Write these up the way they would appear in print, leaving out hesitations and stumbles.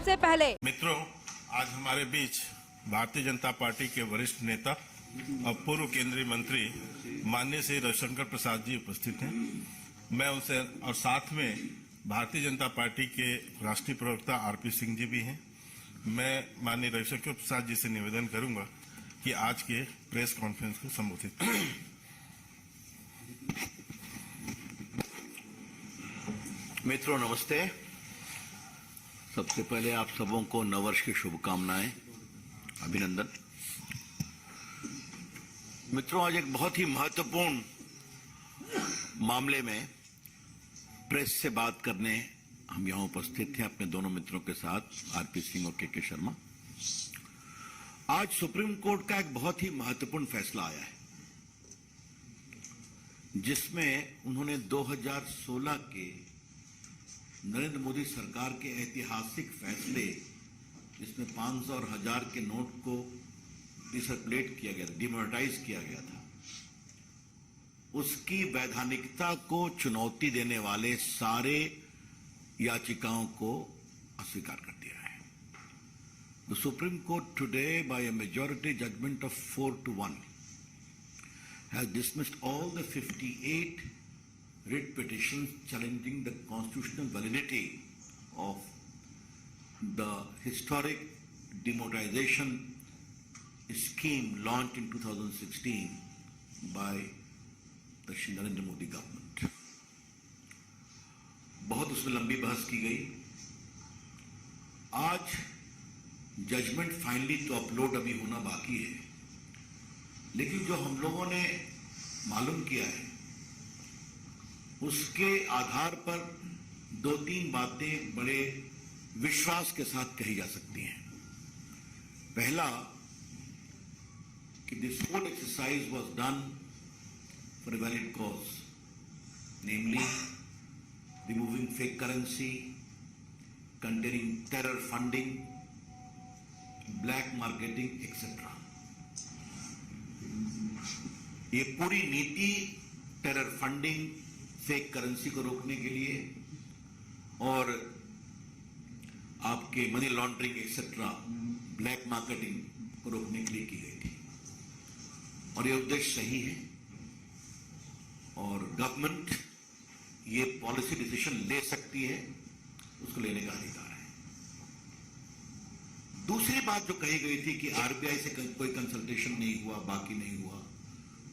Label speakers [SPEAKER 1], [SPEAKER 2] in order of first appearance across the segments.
[SPEAKER 1] सबसे पहले
[SPEAKER 2] मित्रों, आज हमारे बीच भारतीय जनता पार्टी के वरिष्ठ नेता और पूर्व केंद्रीय मंत्री माननीय श्री रविशंकर प्रसाद जी उपस्थित हैं। मैं उनसे और साथ में भारतीय जनता पार्टी के राष्ट्रीय प्रवक्ता आरपी सिंह जी भी हैं। मैं माननीय रविशंकर प्रसाद जी से निवेदन करूंगा कि आज के प्रेस कॉन्फ्रेंस को संबोधित करें।
[SPEAKER 3] मित्रों नमस्ते। सबसे पहले आप सबों को नववर्ष की शुभकामनाएं, अभिनंदन। मित्रों, आज एक बहुत ही महत्वपूर्ण मामले में प्रेस से बात करने हम यहां उपस्थित थे अपने दोनों मित्रों के साथ, आरपी सिंह और के शर्मा। आज सुप्रीम कोर्ट का एक बहुत ही महत्वपूर्ण फैसला आया है, जिसमें उन्होंने 2016 के नरेंद्र मोदी सरकार के ऐतिहासिक फैसले, जिसमें 500 और 1000 के नोट को डिसर्कुलेट किया गया, डिमोनेटाइज किया गया था, उसकी वैधानिकता को चुनौती देने वाले सारे याचिकाओं को अस्वीकार कर दिया है। The Supreme Court today by a majority judgment of 4-1 has dismissed all the 58 writ petitions challenging the constitutional validity of the historic demonetization scheme launched in 2016 by the Shri Narendra Modi government. बहुत उसमें लंबी बहस की गई। आज judgement finally तो upload अभी होना बाकी है, लेकिन जो हम लोगों ने मालूम किया है उसके आधार पर 2-3 बातें बड़े विश्वास के साथ कही जा सकती हैं। पहला कि this whole exercise was done for a valid cause, namely removing fake currency, containing terror funding, black marketing etcetera. ये पूरी नीति टेरर फंडिंग, फेक करेंसी को रोकने के लिए और आपके money laundering etcetera, black marketing को रोकने के लिए की गई थी। और ये उद्देश्य सही है और गवर्नमेंट ये पॉलिसी डिसीजन ले सकती है, उसको लेने का अधिकार है। दूसरी बात जो कही गई थी कि आरबीआई से कोई कंसल्टेशन नहीं हुआ, बाकी नहीं हुआ,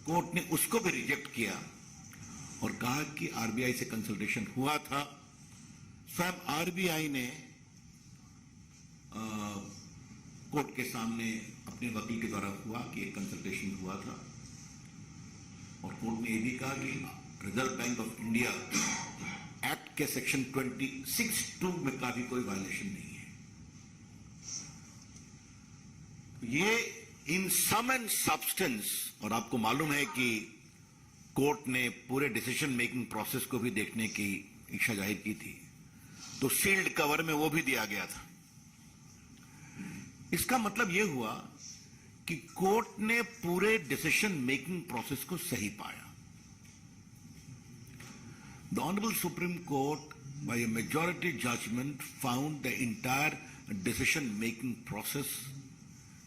[SPEAKER 3] कोर्ट ने उसको भी रिजेक्ट किया और कहा कि आरबीआई से कंसल्टेशन हुआ था। स्वयं आरबीआई ने कोर्ट के सामने अपने वकील के द्वारा हुआ कि एक कंसल्टेशन हुआ था और कोर्ट ने यह भी कहा कि reserve bank of India act के सेक्शन 26(2) में का भी कोई वायलेशन नहीं है। ये इन सम एंड सब्सटेंस, और आपको मालूम है कि कोर्ट ने पूरे डिसीजन मेकिंग प्रोसेस को भी देखने की इच्छा जाहिर की थी, तो सील्ड कवर में वो भी दिया गया था। इसका मतलब यह हुआ कि कोर्ट ने पूरे डिसीजन मेकिंग प्रोसेस को सही पाया। The honourable Supreme Court by a majority judgment found the entire decision making process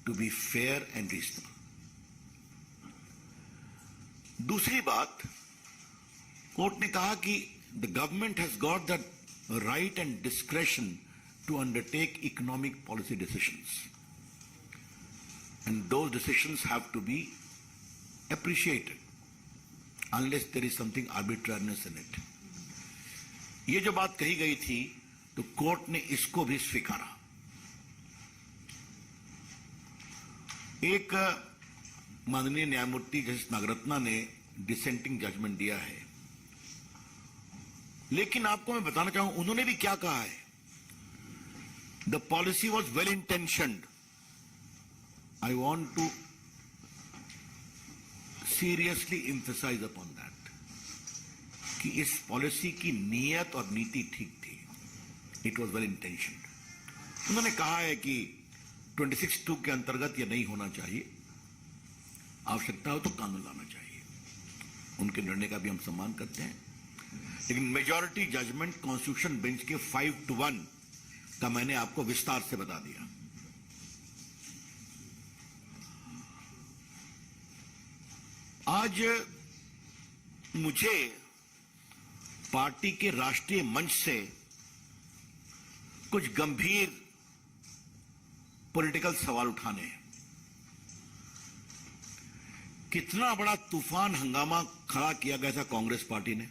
[SPEAKER 3] to be fair and reasonable. दूसरी बात, कोर्ट ने कहा कि the government has got the right and discretion to undertake economic policy decisions and those decisions have to be appreciated unless there is something arbitrariness in it. ये जो बात कही गई थी तो कोर्ट ने इसको भी स्वीकारा। एक माननीय न्यायमूर्ति जस्टिस नागरत्ना ने डिसेंटिंग जजमेंट दिया है, लेकिन आपको मैं बताना चाहूं उन्होंने भी क्या कहा है। The policy was well intentioned. I want to seriously emphasise upon that कि इस पॉलिसी की नीयत और नीति ठीक थी। It was well intentioned. उन्होंने कहा है कि 26(2) के अंतर्गत यह नहीं होना चाहिए, आवश्यकता हो तो कानून लाना चाहिए। उनके निर्णय का भी हम सम्मान करते हैं, लेकिन मेजॉरिटी जजमेंट कॉन्स्टिट्यूशन बेंच के 5-1 का मैंने आपको विस्तार से बता दिया। आज मुझे पार्टी के राष्ट्रीय मंच से कुछ गंभीर पॉलिटिकल सवाल उठाने हैं। कितना बड़ा तूफान हंगामा खड़ा किया गया था कांग्रेस पार्टी ने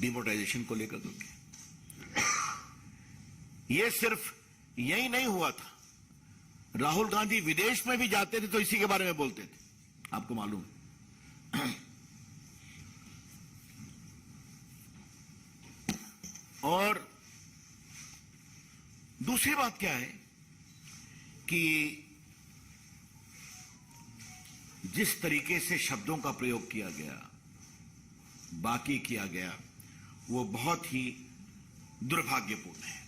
[SPEAKER 3] डिमोनेटाइजेशन को लेकर के। यह सिर्फ यही नहीं हुआ था, राहुल गांधी विदेश में भी जाते थे तो इसी के बारे में बोलते थे, आपको मालूम है। और दूसरी बात क्या है कि जिस तरीके से शब्दों का प्रयोग किया गया, बाकी किया गया, वो बहुत ही दुर्भाग्यपूर्ण है।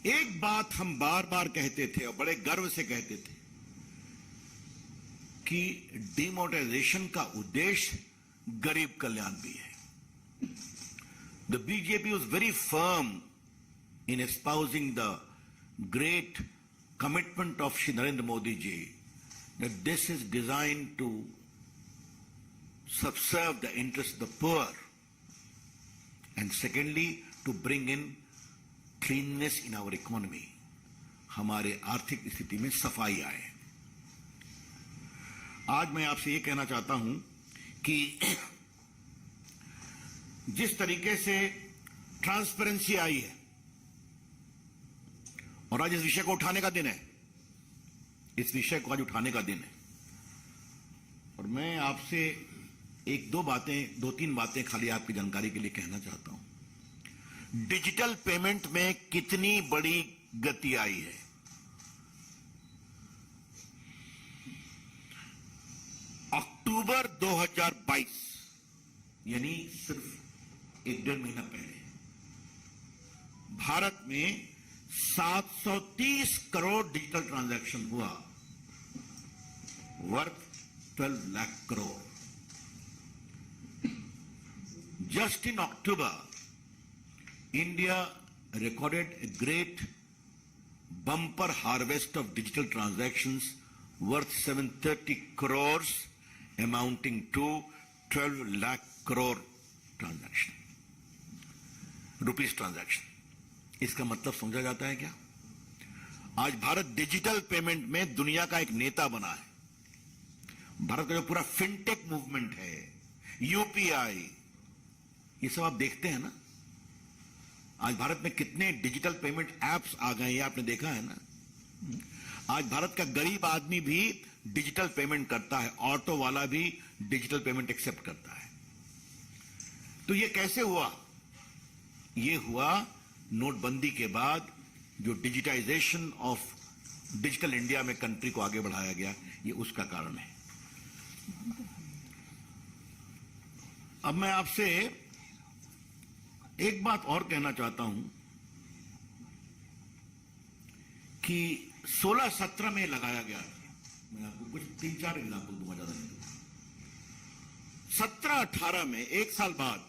[SPEAKER 3] एक बात हम बार बार कहते थे और बड़े गर्व से कहते थे कि डिमोनेटाइजेशन का उद्देश्य गरीब कल्याण भी है। The BJP was very firm in espousing the great commitment of Shri Narendra Modi ji that this is designed to subserve the interests of the poor, and secondly to bring in cleanliness in our economy, हमारे आर्थिक स्थिति में सफाई आए। आज मैं आपसे ये कहना चाहता हूं कि जिस तरीके से ट्रांसपेरेंसी आई है, और आज इस विषय को उठाने का दिन है, इस विषय को आज उठाने का दिन है, और मैं आपसे दो तीन बातें खाली आपकी जानकारी के लिए कहना चाहता हूं। डिजिटल पेमेंट में कितनी बड़ी गति आई है। अक्टूबर 2022 यानी सिर्फ 1-1.5 महीना पहले भारत में 730 करोड़ डिजिटल ट्रांजैक्शन हुआ, worth 12 lakh crore. Just in October, India recorded a great bumper harvest of digital transactions worth 730 crores, amounting to 12 lakh crore transaction, rupees transaction। इसका मतलब समझा जाता है क्या? आज भारत डिजिटल पेमेंट में दुनिया का एक नेता बना है। भारत का जो पूरा फिनटेक मूवमेंट है, यूपीआई, ये सब आप देखते हैं ना। आज भारत में कितने डिजिटल पेमेंट एप्स आ गए, ये आपने देखा है ना। आज भारत का गरीब आदमी भी डिजिटल पेमेंट करता है, ऑटो वाला भी डिजिटल पेमेंट एक्सेप्ट करता है। तो ये कैसे हुआ? ये हुआ नोटबंदी के बाद, जो डिजिटाइजेशन ऑफ डिजिटल इंडिया में कंट्री को आगे बढ़ाया गया, ये उसका कारण है। अब मैं आपसे एक बात और कहना चाहता हूं कि 16-17 में लगाया गया था। मैं आपको कुछ 3-4 एग्जाम्पल दूंगा, ज्यादा नहीं दूंगा। 17-18 में, एक साल बाद,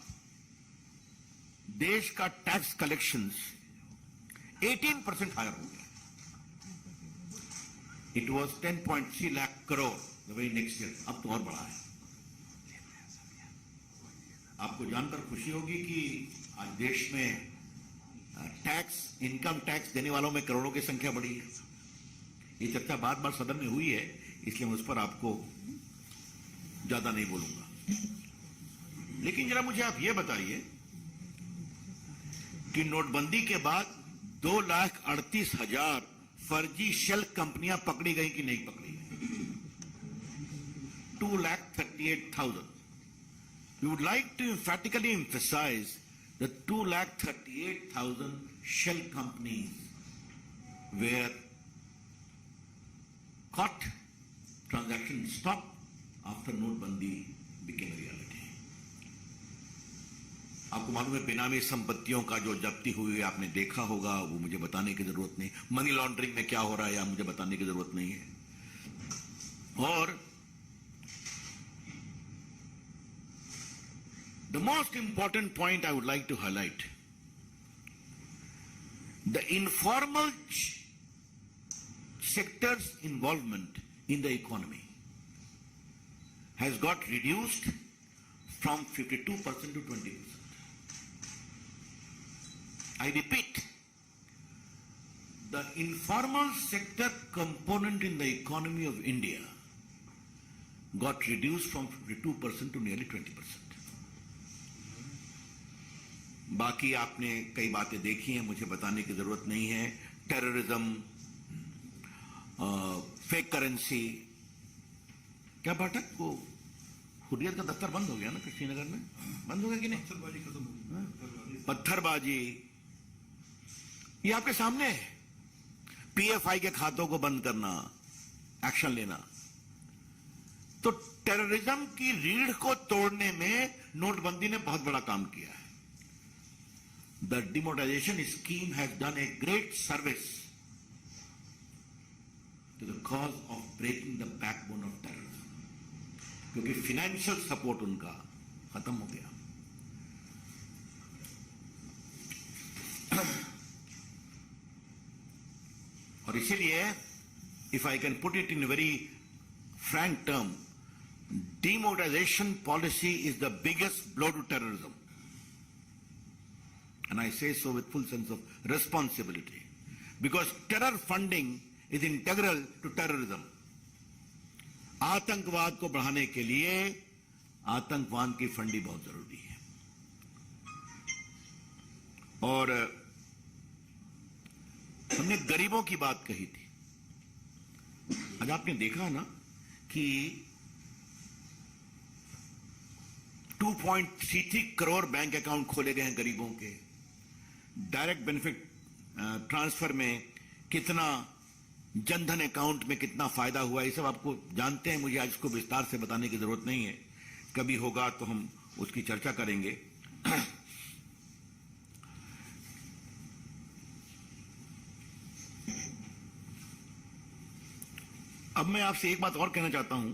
[SPEAKER 3] देश का टैक्स कलेक्शंस 18% हायर हो गया। It was 10.3 lakh crore the very next year. अब तो और बढ़ा है। आपको जानकर खुशी होगी कि आज देश में इनकम टैक्स देने वालों में करोड़ों की संख्या बढ़ी है। ये चर्चा बार बार सदन में हुई है, इसलिए मैं उस पर आपको ज्यादा नहीं बोलूंगा। लेकिन जरा मुझे आप ये बताइए कि नोटबंदी के बाद 2,38,000 फर्जी शेल कंपनियां पकड़ी गई कि नहीं पकड़ी गई? 2,38,000। We would like to emphatically emphasize that 2,38,000 shell companies were caught, transactions stopped after notebandi became a reality. आपको मालूम है, बेनामी संपत्तियों का जो जब्ती हुई है आपने देखा होगा, वो मुझे बताने की जरूरत नहीं। मनी लॉन्ड्रिंग में क्या हो रहा है या मुझे बताने की जरूरत नहीं है। और the most important point I would like to highlight the informal sector's involvement in the economy has got reduced from 52% to 20%. I repeat, the informal sector component in the economy of India got reduced from 52% to nearly 20%. बाकी आपने कई बातें देखी हैं, मुझे बताने की जरूरत नहीं है. Terrorism, fake currency. क्या पाठक को हुर्रियत का दफ्तर बंद हो गया ना श्रीनगर में? बंद हो गया कि नहीं? पत्थरबाजी, ये आपके सामने है. पीएफआई के खातों को बंद करना, एक्शन लेना. तो टेररिज्म की रीढ़ को तोड़ने में नोटबंदी ने बहुत बड़ा काम किया है. The demonetization scheme has done a great service to the cause of breaking the backbone of terrorism. क्योंकि फाइनेंशियल सपोर्ट उनका खत्म हो गया. और इसीलिए, if I can put it in a very frank term, demonetization policy is the biggest blow to terrorism. And I say so with full sense of responsibility. Because terror funding is integral to terrorism. आतंकवाद को बढ़ाने के लिए आतंकवाद की funding बहुत जरूरी है. और हमने गरीबों की बात कही थी. आज आपने देखा ना कि 2.33 करोड़ बैंक अकाउंट खोले गए हैं गरीबों के. डायरेक्ट बेनिफिट ट्रांसफर में कितना, जनधन अकाउंट में कितना फायदा हुआ, ये सब आपको जानते हैं. मुझे आज इसको विस्तार से बताने की जरूरत नहीं है. कभी होगा तो हम उसकी चर्चा करेंगे. अब मैं आपसे एक बात और कहना चाहता हूं.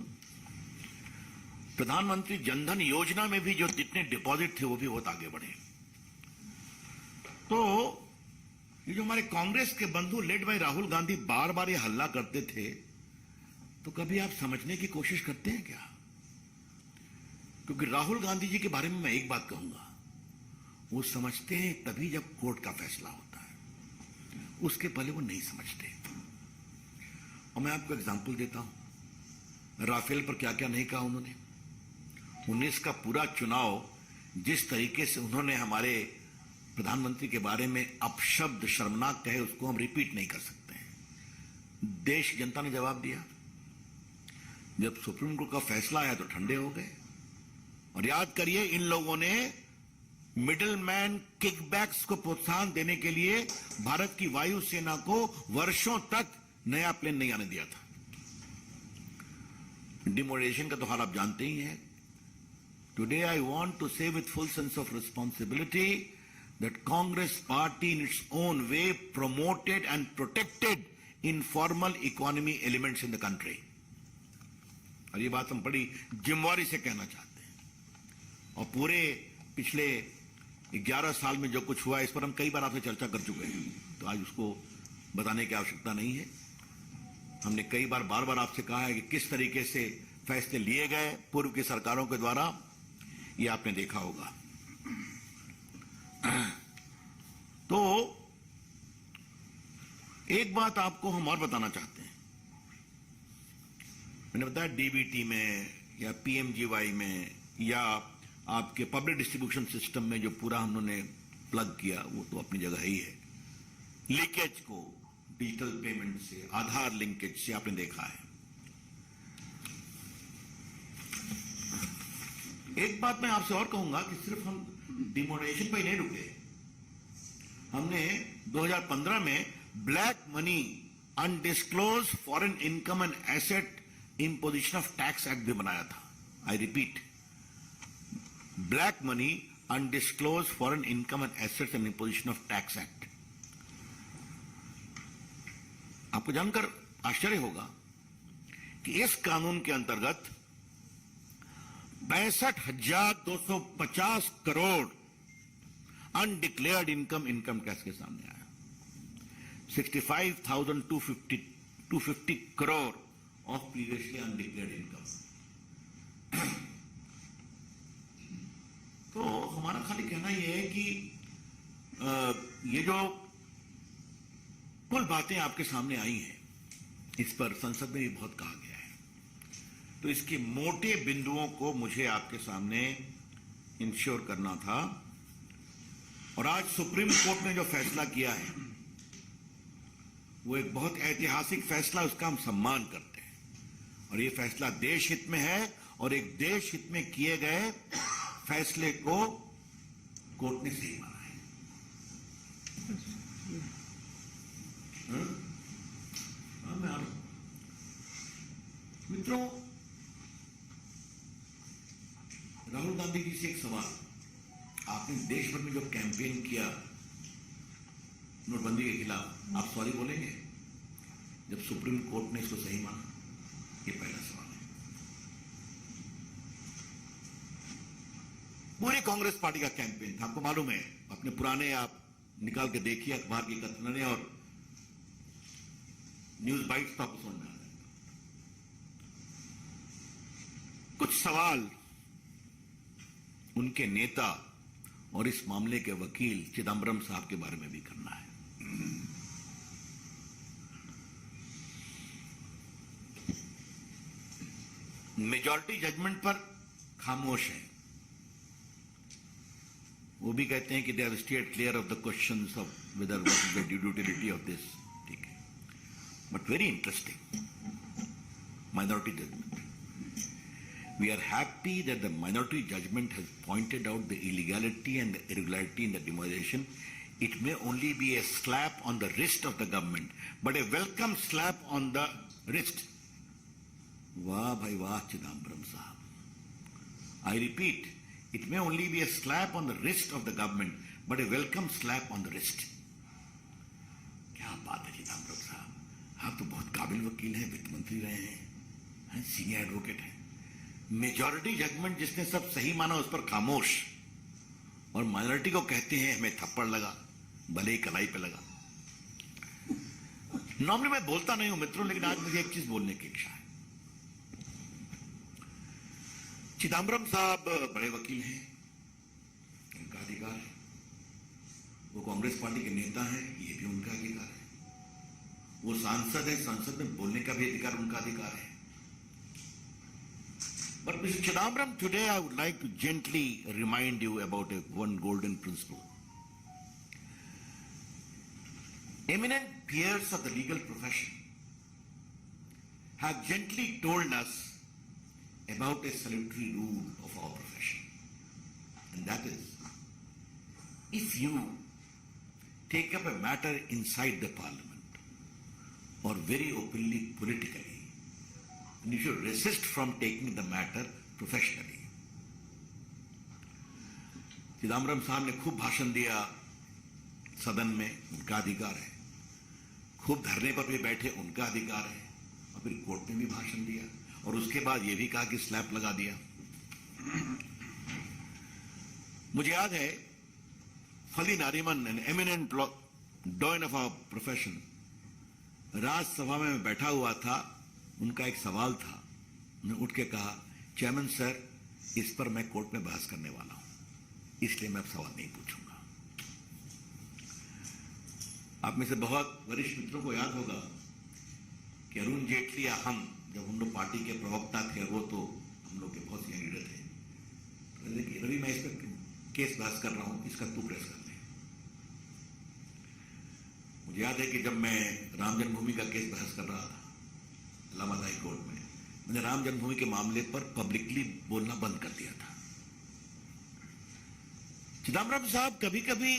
[SPEAKER 3] प्रधानमंत्री जनधन योजना में भी जो जितने डिपॉजिट थे वो भी बहुत आगे बढ़े. तो ये जो हमारे कांग्रेस के बंधु लेड बाय राहुल गांधी बार बार ये हल्ला करते थे, तो कभी आप समझने की कोशिश करते हैं क्या? क्योंकि राहुल गांधी जी के बारे में मैं एक बात कहूंगा, वो समझते हैं तभी जब कोर्ट का फैसला होता है, उसके पहले वो नहीं समझते. और मैं आपको एग्जांपल देता हूं, राफेल पर क्या क्या नहीं कहा उन्होंने. 19 का पूरा चुनाव जिस तरीके से उन्होंने हमारे प्रधानमंत्री के बारे में अपशब्द शर्मनाक कहे, उसको हम रिपीट नहीं कर सकते हैं. देश जनता ने जवाब दिया. जब सुप्रीम कोर्ट का फैसला आया तो ठंडे हो गए. और याद करिए, इन लोगों ने मिडिल मैन किकबैक्स को प्रोत्साहन देने के लिए भारत की वायुसेना को वर्षों तक नया प्लेन नहीं आने दिया था. डिमोनेटाइजेशन का तो हाल आप जानते ही हैं. टुडे आई वांट टू से with full sense of responsibility that Congress party in its own way promoted and protected informal economy elements in the country. और ये बात हम बड़ी जिम्मेवारी से कहना चाहते हैं. और पूरे पिछले 11 साल में जो कुछ हुआ, इस पर हम कई बार आपसे चर्चा कर चुके हैं, तो आज उसको बताने की आवश्यकता नहीं है. हमने कई बार बार बार आपसे कहा है कि किस तरीके से फैसले लिए गए पूर्व की सरकारों के द्वारा, ये आपने देखा होगा. तो एक बात आपको हम और बताना चाहते हैं. मैंने बताया डीबीटी में या पीएमजीवाई में या आपके पब्लिक डिस्ट्रीब्यूशन सिस्टम में जो पूरा हमने प्लग किया, वो तो अपनी जगह ही है. लीकेज को डिजिटल पेमेंट से, आधार लिंकेज से आपने देखा है. एक बात मैं आपसे और कहूंगा कि सिर्फ हम डिमोनेटाइजेशन पर ही नहीं रुके. हमने 2015 में black money, undisclosed foreign income and asset imposition of tax act भी बनाया था. I repeat, black money, undisclosed foreign income and assets and imposition of tax act. आपको जानकर आश्चर्य होगा कि इस कानून के अंतर्गत 62,250 करोड़ अनडिक्लेयर्ड इनकम टैक्स के सामने आया. 65,250 crore of previously undeclared income. तो हमारा खाली कहना यह है कि ये जो कुल बातें आपके सामने आई हैं, इस पर संसद में भी बहुत कहा गया है, तो इसके मोटे बिंदुओं को मुझे आपके सामने इंश्योर करना था। और आज सुप्रीम कोर्ट ने जो फैसला किया है वो एक बहुत ऐतिहासिक फैसला, उसका हम सम्मान करते हैं। और ये फैसला देश हित में है, और एक देश हित में किए गए फैसले को कोर्ट ने सही माना है। मैं आ रहा हूं। मित्रों, राहुल गांधी जी से एक सवाल। आपने देश भर में जो कैंपेन किया नोटबंदी के खिलाफ, आप सॉरी बोलेंगे जब सुप्रीम कोर्ट ने इसको सही माना? ये पहला सवाल है। पूरी कांग्रेस पार्टी का कैंपेन था, आपको मालूम है, अपने पुराने आप निकाल के देखिए अखबार की कथनों और न्यूज बाइट्स तो आपको समझ में आ जाएगा। कुछ सवाल उनके नेता और इस मामले के वकील चिदम्बरम साहब के बारे में भी करना है। मेजॉरिटी जजमेंट पर खामोश है। वो भी कहते हैं कि they have stayed clear of the questions of whether what is the utility of this. ठीक है, but very interesting, minority judgment. We are happy that the minority judgment has pointed out the illegality and the irregularity in the demonetization. It may only be a slap on the wrist of the government, but a welcome slap on the wrist. वाह भाई वाह चिदम्बरम साहब। I repeat, it may only be a slap on the wrist of the government, but a welcome slap on the wrist. क्या बात है चिदम्बरम साहब, आप तो बहुत काबिल वकील हैं, वित्त मंत्री रहे हैं, सीनियर एडवोकेट हैं। मेजॉरिटी जजमेंट जिसने सब सही माना उस पर खामोश, और माइनॉरिटी को कहते हैं हमें थप्पड़ लगा, भले ही कलाई पे लगा। नॉर्मली मैं बोलता नहीं हूं मित्रों, लेकिन आज मुझे एक चीज बोलने की इच्छा है। चिदम्बरम साहब बड़े वकील हैं, उनका अधिकार है। वो कांग्रेस पार्टी के नेता हैं, ये भी उनका अधिकार है। वो सांसद है, संसद में बोलने का भी अधिकार उनका अधिकार है। But Mr. Chidambaram, today I would like to gently remind you about one golden principle. Eminent peers of the legal profession have gently told us about a salutary rule of our profession. And that is, if you take up a matter inside the parliament or very openly politically, you should resist from taking the matter professionally. Chidambaram साहब ने खूब भाषण दिया सदन में, उनका अधिकार है। खूब धरने पर भी बैठे, उनका अधिकार है। और फिर कोर्ट में भी भाषण दिया, और उसके बाद ये भी कहा कि स्लैप लगा दिया। मुझे याद है Fali Nariman, an eminent don of our profession, Rajya Sabha में बैठा हुआ था, उनका एक सवाल था, उन्होंने उठ के कहा, चेयरमैन सर, इस पर मैं कोर्ट में बहस करने वाला हूं, इसलिए मैं अब सवाल नहीं पूछूंगा। आप में से बहुत वरिष्ठ मित्रों को याद होगा कि अरुण जेटली या हम, जब हम लोग पार्टी के प्रवक्ता थे, वो तो हम लोग के बहुत सीनियर लीडर थे, तो देखिए रवि, मैं इस पर केस बहस कर रहा हूं, इसका तू प्रेस कर ले। मुझे याद है कि जब मैं राम जन्मभूमि का केस बहस कर रहा था इलाहाबाद हाई कोर्ट में, मैंने राम जन्मभूमि के मामले पर पब्लिकली बोलना बंद कर दिया था। चिदम्बरम साहब, कभी कभी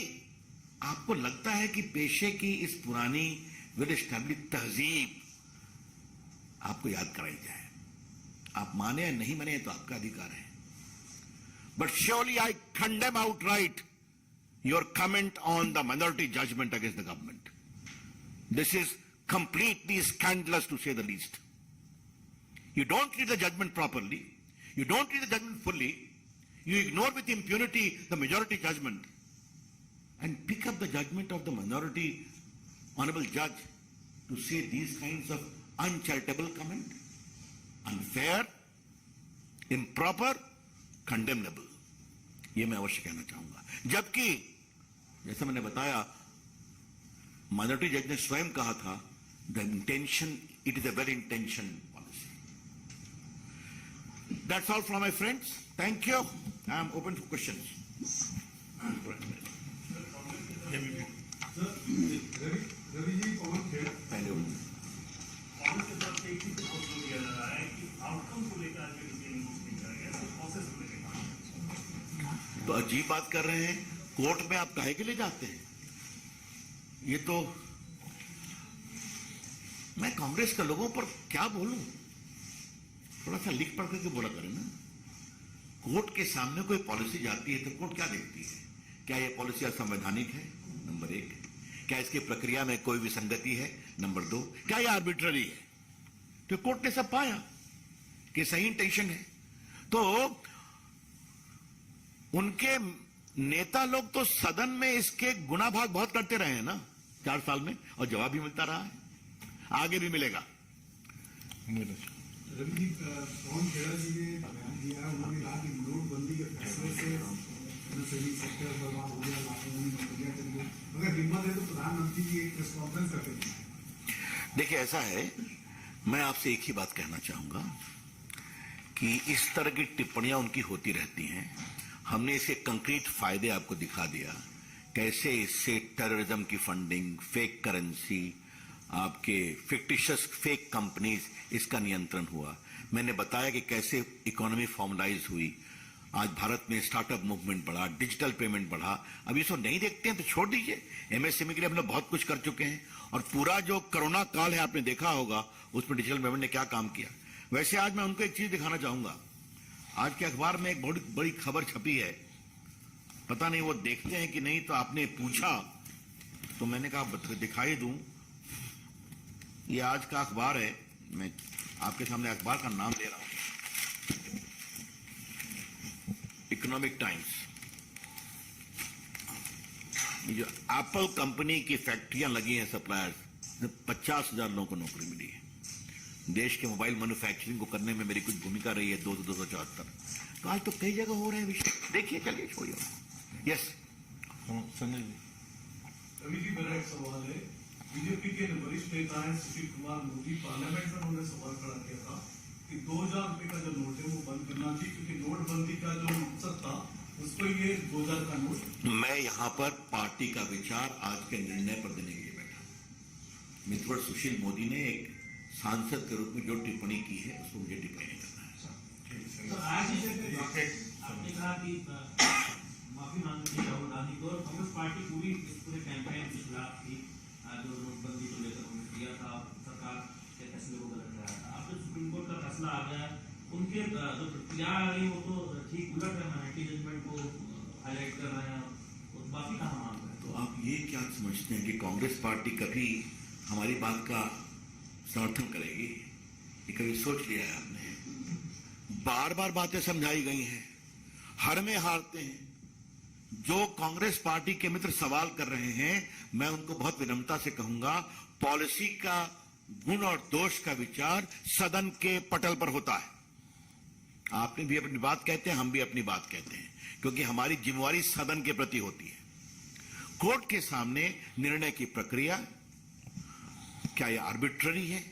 [SPEAKER 3] आपको लगता है कि पेशे की इस पुरानी वेल एस्टैब्लिश्ड तहजीब आपको याद कराई जाए। आप माने या नहीं माने तो आपका अधिकार है, but surely I condemn outright your comment on the minority judgment against the government. This is completely scandalous to say the least. You don't read the judgment properly, you don't read the judgment fully, you ignore with impunity the majority judgment and pick up the judgment of the minority honorable judge to say these kinds of uncharitable comment? Unfair, improper, condemnable. ये मैं अवश्य कहना चाहूंगा. जबकि जैसा मैंने बताया, minority जज ने स्वयं कहा था, the intention, it is a well intentioned policy. That's all from my friends. Thank you. I am open for questions.
[SPEAKER 1] Ravi ji Pawan Khera
[SPEAKER 3] पहले
[SPEAKER 1] कांग्रेस के साथ एक ही प्रश्न किया जा रहा है कि आउटकम को लेकर आज डिटेलिंग कुछ नहीं किया गया, तो प्रोसेस को लेकर
[SPEAKER 3] तो अजीब बात कर रहे हैं. कोर्ट में आप काहे के लिए जाते हैं? ये तो मैं कांग्रेस के लोगों पर क्या बोलूं? थोड़ा सा लिख पढ़ करके बोला करें ना. कोर्ट के सामने कोई पॉलिसी जाती है तो कोर्ट क्या देखती है? क्या यह पॉलिसी असंवैधानिक है? नंबर 1. क्या इसकी प्रक्रिया में कोई विसंगति है? नंबर 2. क्या यह आर्बिट्ररी है? तो कोर्ट ने सब पाया कि सही इंटेंशन है. तो उनके नेता लोग तो सदन में इसके गुना भाग बहुत करते रहे हैं ना 4 साल में, और जवाब भी मिलता रहा है, आगे भी मिलेगा.
[SPEAKER 1] रवि जी पवन खेड़ा जी ने बयान दिया, उन्होंने कहा कि नोटबंदी के फैसले से सभी सेक्टर बर्बाद हो गया, लाखों नौकरियां चली गई. अगर हिम्मत है तो प्रधानमंत्री जी एक प्रेस कॉन्फ्रेंस करके दिखाएं.
[SPEAKER 3] देखिए, ऐसा है, मैं आपसे एक ही बात कहना चाहूंगा कि इस तरह की टिप्पणियां उनकी होती रहती हैं. हमने इसके कंक्रीट फायदे आपको दिखा दिया, कैसे इससे टेररिज्म की फंडिंग, फेक करेंसी, आपके फिक्टिशियस फेक कंपनीज, इसका नियंत्रण हुआ. मैंने बताया कि कैसे इकोनॉमी फॉर्मलाइज हुई. आज भारत में स्टार्टअप मूवमेंट बढ़ा, डिजिटल पेमेंट बढ़ा. अब इसको नहीं देखते हैं तो छोड़ दीजिए. एमएसएमई के लिए हम लोग बहुत कुछ कर चुके हैं, और पूरा जो कोरोना काल है आपने देखा होगा, उसमें डिजिटल पेमेंट ने क्या काम किया. वैसे आज मैं उनको एक चीज दिखाना चाहूंगा. आज के अखबार में एक बहुत बड़ी खबर छपी है, पता नहीं वो देखते हैं कि नहीं, तो आपने पूछा तो मैंने कहा दिखाई दूं. ये आज का अखबार है, मैं आपके सामने अखबार का नाम ले रहा हूं, इकोनॉमिक टाइम्स. जो एप्पल कंपनी की फैक्ट्रियां लगी हैं सप्लायर्स, 50,000 लोगों को नौकरी मिली है. देश के मोबाइल मैन्युफैक्चरिंग को करने में मेरी कुछ भूमिका रही है, 274. तो आज तो कई जगह हो रहे हैं विषय. देखिए, चलिए, छोड़िए. यस
[SPEAKER 2] संजय जी.
[SPEAKER 1] रवि जी मेरा एक सवाल है. बीजेपी के वरिष्ठ नेता हैं सुशील कुमार मोदी, पार्लियामेंट में उन्होंने सवाल खड़ा किया था कि 2,000 रुपए का जो नोट है वो बंद करना चाहिए, क्योंकि नोटबंदी का जो मकसद था उसको ये 2,000 का नोट.
[SPEAKER 3] मैं यहां पर पार्टी का विचार आज के निर्णय पर देने के लिए बैठा. मित्र सुशील मोदी ने एक सांसद के रूप में जो टिप्पणी की है, उसको मुझे टिप्पणी नहीं करना है.
[SPEAKER 4] तो आज आपने कहा कि माफी मांगनी थी राहुल गांधी को, और कांग्रेस पार्टी पूरी इस पूरे कैंपेन के खिलाफ थी. जो नोटबंदी को लेकर उन्होंने किया था, सरकार के फैसले को गलत रहा था. अब तो सुप्रीम कोर्ट का फैसला आ गया, उनके जो प्रतिक्रिया आ रही वो तो ठीक उलट है, माइनॉरिटी जजमेंट को हाईलाइट कर रहे हैं, तो बाकी कहाँ मांग रहे हैं.
[SPEAKER 3] तो आप ये क्या समझते हैं कि कांग्रेस पार्टी कभी हमारी बात का समर्थन करेगी? ये कभी सोच लिया है आपने? बार बार बातें समझाई गई हैं, हर में हारते हैं. जो कांग्रेस पार्टी के मित्र सवाल कर रहे हैं, मैं उनको बहुत विनम्रता से कहूंगा, पॉलिसी का गुण और दोष का विचार सदन के पटल पर होता है. आपने भी अपनी बात कहते हैं, हम भी अपनी बात कहते हैं, क्योंकि हमारी जिम्मेवारी सदन के प्रति होती है. कोर्ट के सामने निर्णय की प्रक्रिया, क्या यह आर्बिट्ररी है,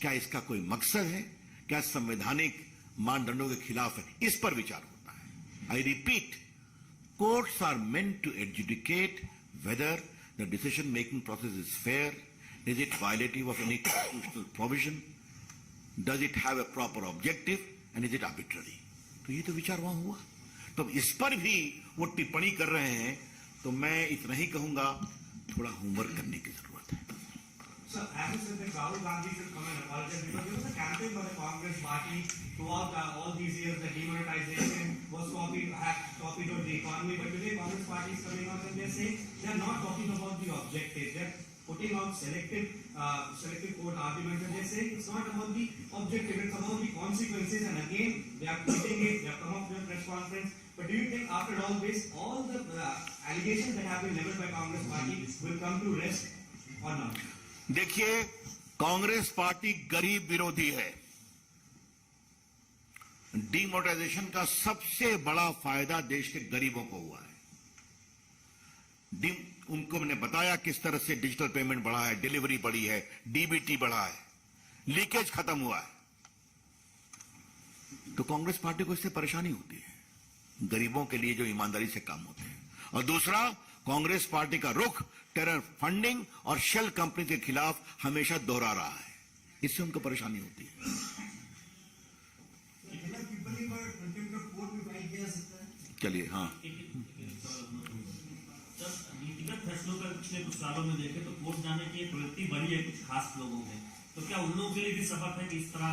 [SPEAKER 3] क्या इसका कोई मकसद है, क्या संवैधानिक मानदंडों के खिलाफ है, इस पर विचार होता है. I repeat, courts are meant to adjudicate whether the decision making process is fair, is it violative of any constitutional provision, does it have a proper objective, and is it arbitrary. तो ये तो विचार वहां हुआ. तो इस पर भी वो टिप्पणी कर रहे हैं, तो मैं इतना ही कहूंगा, थोड़ा होमवर्क करने की जरूरत है.
[SPEAKER 5] Sir, as you said that Rahul Gandhi should come and apologize, because there was a campaign by the Congress party throughout all these years that demonetization was copied on the economy. But today Congress party is coming out and they're saying they're not talking about the objective. They're putting out selective court arguments, and they're saying it's not about the objective, it's about the consequences. And again, they are putting it, they have come up with a press conference. But do you think after all this, all the allegations that have been leveled by Congress party will come to rest? or not?
[SPEAKER 3] देखिए, Congress party गरीब विरोधी है। Demonetisation का सबसे बड़ा फायदा देश के गरीबों को हुआ है। उनको मैंने बताया किस तरह से डिजिटल पेमेंट बढ़ा है, डिलीवरी बढ़ी है, डीबीटी बढ़ा है, लीकेज खत्म हुआ है। तो कांग्रेस पार्टी को इससे परेशानी होती है, गरीबों के लिए जो ईमानदारी से काम होते हैं। और दूसरा, कांग्रेस पार्टी का रुख टेरर फंडिंग और शेल कंपनी के खिलाफ हमेशा दोहरा रहा है, इससे उनको परेशानी होती है। चलिए, हाँ,
[SPEAKER 4] नीतिगत फैसलों पर पिछले कुछ सालों में देखें तो कोर्ट जाने की एक प्रवृत्ति बढ़ी है कुछ खास लोगों में, तो क्या उन लोगों के लिए भी सबक है कि इस तरह?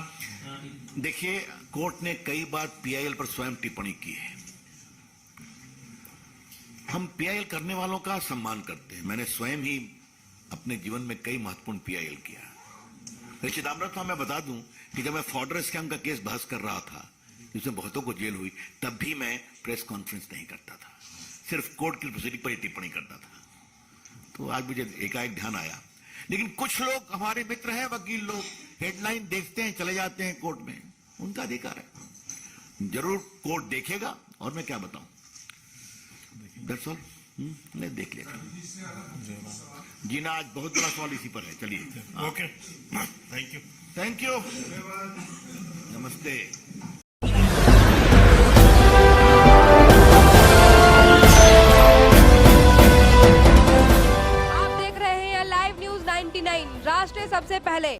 [SPEAKER 3] देखिए, कोर्ट ने कई बार पीआईएल पर स्वयं टिप्पणी की है। हम पीआईएल करने वालों का सम्मान करते हैं। मैंने स्वयं ही अपने जीवन में कई महत्वपूर्ण पीआईएल किया। चिदम्बरम साहब, मैं बता दूं कि जब मैं फॉर्डर स्कैम का केस बहस कर रहा था, जिसमें बहुतों को जेल हुई, तब भी मैं प्रेस कॉन्फ्रेंस नहीं करता था, सिर्फ कोर्ट की प्रोसीडिंग पर ही टिप्पणी करता था। तो आज मुझे एकाएक ध्यान आया। लेकिन कुछ लोग हमारे मित्र हैं, वकील लोग, हेडलाइन देखते हैं, चले जाते हैं कोर्ट में, उनका अधिकार है। जरूर कोर्ट देखेगा, और मैं क्या बताऊं, दैट्स ऑल। नहीं, देख लेगा जी ना। आज बहुत बड़ा सवाल इसी पर है। चलिए,
[SPEAKER 2] okay, thank you.
[SPEAKER 3] Thank you, नमस्ते।